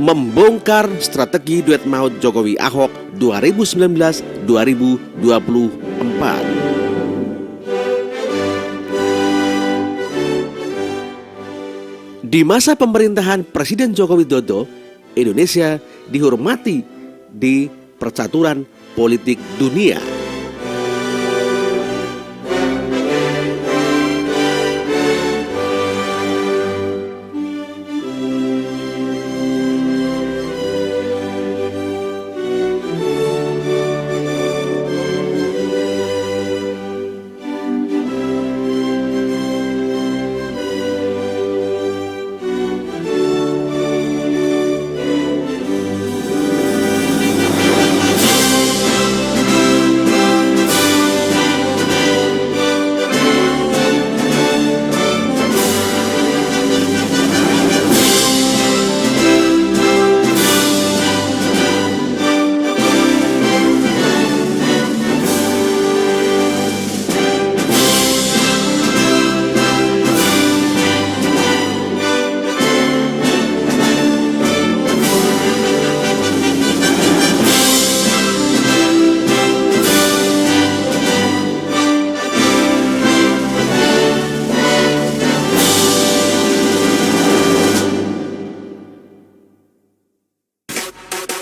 Membongkar strategi duet maut Jokowi Ahok 2019-2024. Di masa pemerintahan Presiden Joko Widodo, Indonesia dihormati di percaturan politik dunia.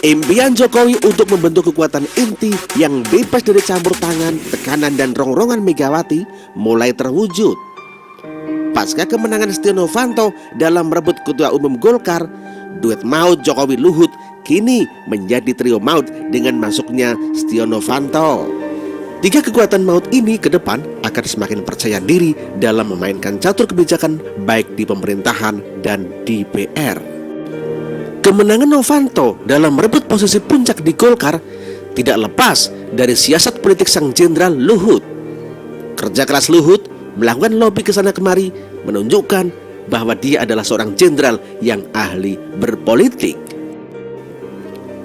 Impian Jokowi untuk membentuk kekuatan inti yang bebas dari campur tangan, tekanan, dan rongrongan Megawati mulai terwujud. Pasca kemenangan Setia Novanto dalam merebut Ketua Umum Golkar, duet maut Jokowi Luhut kini menjadi trio maut dengan masuknya Setia Novanto. Tiga kekuatan maut ini ke depan akan semakin percaya diri dalam memainkan catur kebijakan baik di pemerintahan dan DPR. Kemenangan Novanto dalam merebut posisi puncak di Golkar tidak lepas dari siasat politik sang jenderal Luhut. Kerja keras Luhut melakukan lobby ke sana kemari menunjukkan bahwa dia adalah seorang jenderal yang ahli berpolitik.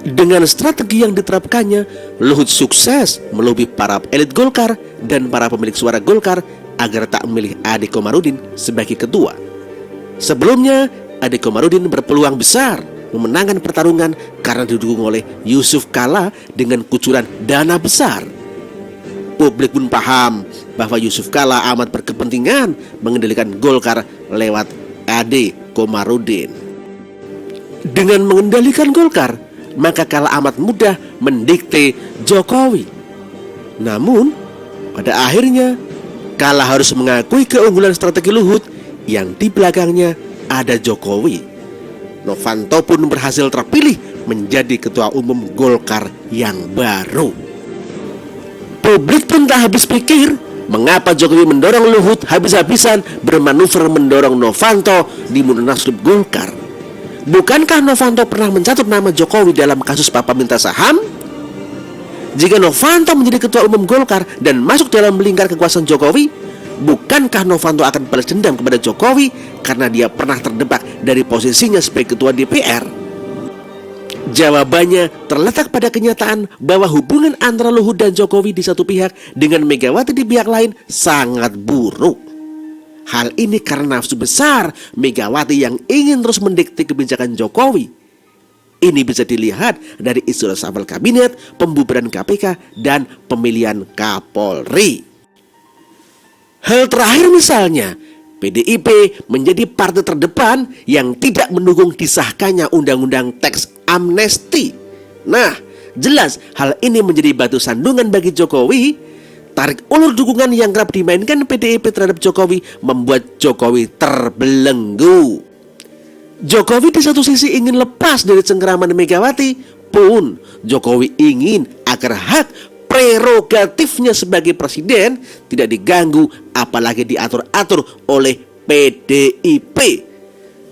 Dengan strategi yang diterapkannya, Luhut sukses melobi para elit Golkar dan para pemilik suara Golkar agar tak memilih Ade Komarudin sebagai ketua. Sebelumnya, Ade Komarudin berpeluang besar memenangkan pertarungan karena didukung oleh Yusuf Kala dengan kucuran dana besar. Publik pun paham bahwa Yusuf Kala amat berkepentingan mengendalikan Golkar lewat Ade Komarudin. Dengan mengendalikan Golkar, maka Kala amat mudah mendikte Jokowi. Namun, pada akhirnya Kala harus mengakui keunggulan strategi Luhut yang di belakangnya ada Jokowi. Novanto pun berhasil terpilih menjadi ketua umum Golkar yang baru. Publik pun tak habis pikir mengapa Jokowi mendorong Luhut habis-habisan bermanuver mendorong Novanto di Munaslup Golkar. Bukankah Novanto pernah mencatut nama Jokowi dalam kasus Papa minta saham? Jika Novanto menjadi ketua umum Golkar dan masuk dalam lingkar kekuasaan Jokowi, bukankah Novanto akan balas dendam kepada Jokowi karena dia pernah terdepak dari posisinya sebagai ketua DPR? Jawabannya terletak pada kenyataan bahwa hubungan antara Luhut dan Jokowi di satu pihak dengan Megawati di pihak lain sangat buruk. Hal ini karena nafsu besar Megawati yang ingin terus mendikte kebijakan Jokowi. Ini bisa dilihat dari isu reshuffle kabinet, pembubaran KPK, dan pemilihan Kapolri. Hal terakhir misalnya, PDIP menjadi partai terdepan yang tidak mendukung disahkannya undang-undang teks amnesti. Nah, jelas hal ini menjadi batu sandungan bagi Jokowi. Tarik ulur dukungan yang kerap dimainkan PDIP terhadap Jokowi membuat Jokowi terbelenggu. Jokowi di satu sisi ingin lepas dari cengkeraman Megawati, pun Jokowi ingin agar hak prerogatifnya sebagai presiden tidak diganggu apalagi diatur-atur oleh PDIP.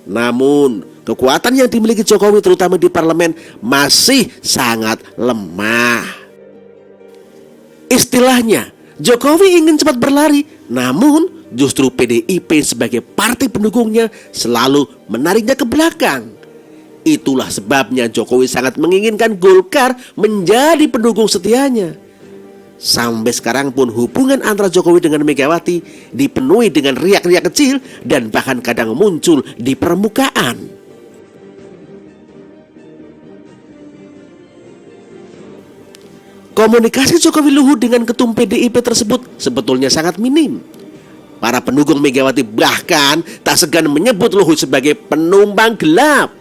Namun, kekuatan yang dimiliki Jokowi terutama di parlemen masih sangat lemah. Istilahnya, Jokowi ingin cepat berlari, namun justru PDIP sebagai partai pendukungnya selalu menariknya ke belakang. Itulah sebabnya Jokowi sangat menginginkan Golkar menjadi pendukung setianya. Sampai sekarang pun hubungan antara Jokowi dengan Megawati dipenuhi dengan riak-riak kecil dan bahkan kadang muncul di permukaan. Komunikasi Jokowi Luhut dengan ketum PDIP tersebut sebetulnya sangat minim. Para pendukung Megawati bahkan tak segan menyebut Luhut sebagai penumpang gelap.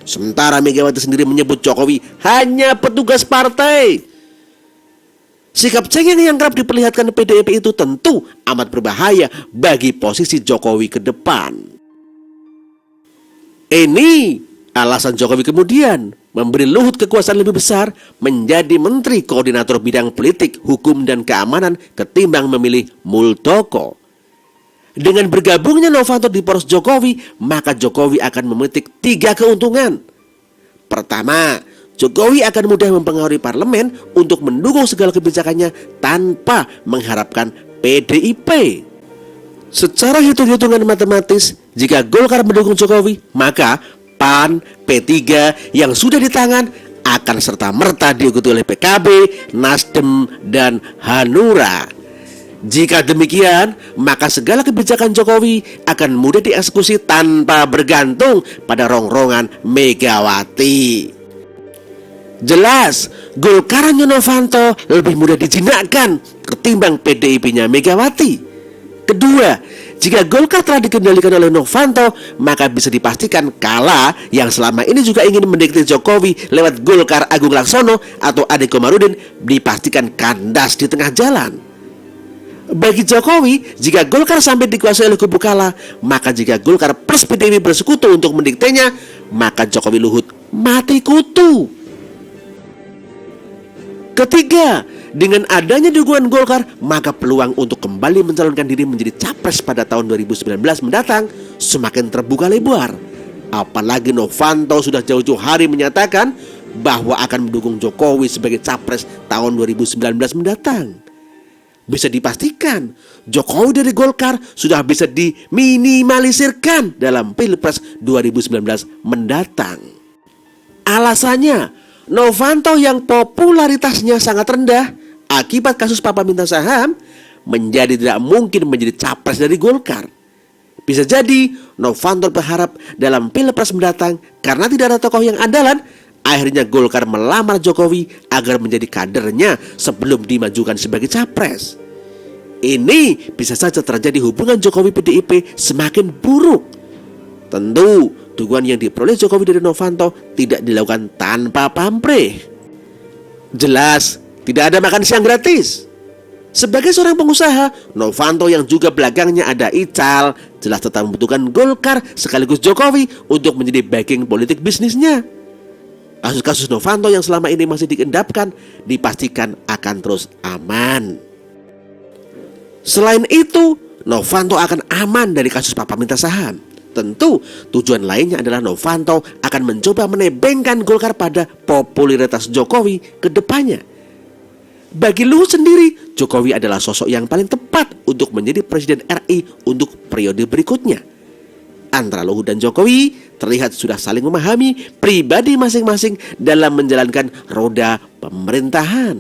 Sementara Megawati sendiri menyebut Jokowi hanya petugas partai. Sikap cengeng yang kerap diperlihatkan PDIP itu tentu amat berbahaya bagi posisi Jokowi ke depan. Ini alasan Jokowi kemudian memberi Luhut kekuasaan lebih besar menjadi Menteri Koordinator Bidang Politik, Hukum, dan Keamanan ketimbang memilih Muldoko. Dengan bergabungnya Novanto di poros Jokowi, maka Jokowi akan memetik 3 keuntungan. Pertama, Jokowi akan mudah mempengaruhi parlemen untuk mendukung segala kebijakannya tanpa mengharapkan PDIP. Secara hitung-hitungan matematis, jika Golkar mendukung Jokowi, maka PAN, P3 yang sudah di tangan akan serta-merta diikuti oleh PKB, Nasdem, dan Hanura. Jika demikian, maka segala kebijakan Jokowi akan mudah dieksekusi tanpa bergantung pada rongrongan Megawati. Jelas, Golkarannya Novanto lebih mudah dijinakkan ketimbang PDIP-nya Megawati. Kedua, jika Golkar telah dikendalikan oleh Novanto, maka bisa dipastikan Kala yang selama ini juga ingin mendikte Jokowi lewat Golkar Agung Laksono atau Ade Komarudin dipastikan kandas di tengah jalan. Bagi Jokowi, jika Golkar sampai dikuasai oleh kubu Kala, maka jika Golkar plus PDIP bersekutu untuk mendiktenya, maka Jokowi Luhut mati kutu. Ketiga, dengan adanya dukungan Golkar, maka peluang untuk kembali mencalonkan diri menjadi capres pada tahun 2019 mendatang semakin terbuka lebar. Apalagi Novanto sudah jauh-jauh hari menyatakan bahwa akan mendukung Jokowi sebagai capres tahun 2019 mendatang. Bisa dipastikan Jokowi dari Golkar sudah bisa diminimalisirkan dalam Pilpres 2019 mendatang. Alasannya, Novanto yang popularitasnya sangat rendah akibat kasus Papa Minta Saham menjadi tidak mungkin menjadi capres dari Golkar. Bisa jadi Novanto berharap dalam Pilpres mendatang karena tidak ada tokoh yang andalan, akhirnya Golkar melamar Jokowi agar menjadi kadernya sebelum dimajukan sebagai capres. Ini bisa saja terjadi hubungan Jokowi PDIP semakin buruk. Tentu dukungan yang diperoleh Jokowi dari Novanto tidak dilakukan tanpa pamrih. Jelas tidak ada makan siang gratis. Sebagai seorang pengusaha, Novanto yang juga belakangnya ada Ical jelas tetap membutuhkan Golkar sekaligus Jokowi untuk menjadi backing politik bisnisnya. Kasus-kasus Novanto yang selama ini masih diendapkan dipastikan akan terus aman. Selain itu, Novanto akan aman dari kasus Papa Minta Saham. Tentu tujuan lainnya adalah Novanto akan mencoba menebengkan Golkar pada popularitas Jokowi ke depannya. Bagi Luhut sendiri, Jokowi adalah sosok yang paling tepat untuk menjadi Presiden RI untuk periode berikutnya. Antara Luhut dan Jokowi terlihat sudah saling memahami pribadi masing-masing dalam menjalankan roda pemerintahan.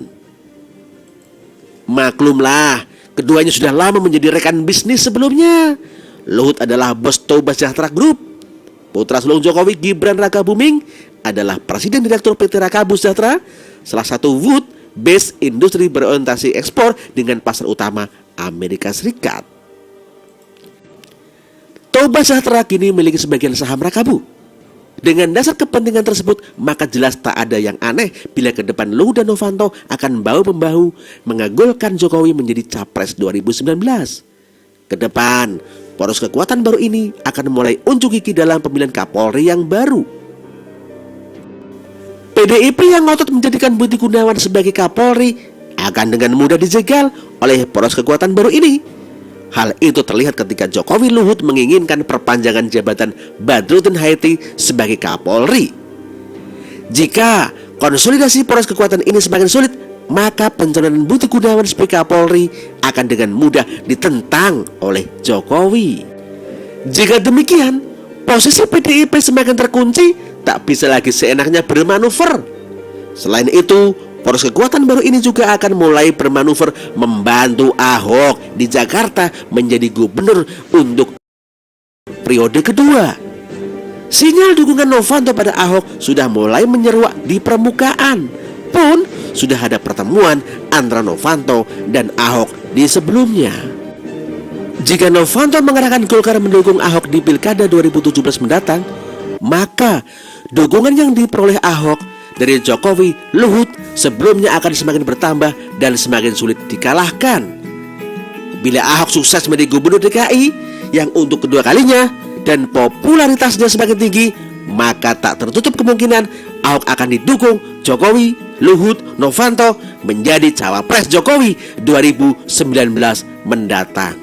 Maklumlah, keduanya sudah lama menjadi rekan bisnis sebelumnya. Luhut adalah bos Toba Sejahtera Group. Putra sulung Jokowi, Gibran Rakabuming, adalah Presiden Direktur PT Rakabu Sejahtera, salah satu wood based industri berorientasi ekspor dengan pasar utama Amerika Serikat. Toba Sejahtera kini memiliki sebagian saham Rakabu. Dengan dasar kepentingan tersebut, maka jelas tak ada yang aneh bila ke depan Luhut dan Novanto akan bahu-membahu mengagulkan Jokowi menjadi capres 2019. Ke depan, poros kekuatan baru ini akan mulai unjuk gigi dalam pemilihan Kapolri yang baru. PDIP yang ngotot menjadikan Budi Gunawan sebagai Kapolri akan dengan mudah dijegal oleh poros kekuatan baru ini. Hal itu terlihat ketika Jokowi Luhut menginginkan perpanjangan jabatan Badrudin Haiti sebagai Kapolri. Jika konsolidasi poros kekuatan ini semakin sulit, maka pencalonan Budi Gunawan sebagai Kapolri akan dengan mudah ditentang oleh Jokowi. Jika demikian, posisi PDIP semakin terkunci, tak bisa lagi seenaknya bermanuver. Selain itu, poros kekuatan baru ini juga akan mulai bermanuver membantu Ahok di Jakarta menjadi gubernur untuk periode kedua. Sinyal dukungan Novanto pada Ahok sudah mulai menyeruak di permukaan. Pun sudah ada pertemuan antara Novanto dan Ahok di sebelumnya. Jika Novanto mengarahkan Golkar mendukung Ahok di Pilkada 2017 mendatang, maka dukungan yang diperoleh Ahok dari Jokowi Luhut sebelumnya akan semakin bertambah dan semakin sulit dikalahkan. Bila Ahok sukses menjadi gubernur DKI yang untuk kedua kalinya dan popularitasnya semakin tinggi, maka tak tertutup kemungkinan Ahok akan didukung Jokowi, Luhut, Novanto menjadi cawapres Jokowi 2019 mendatang.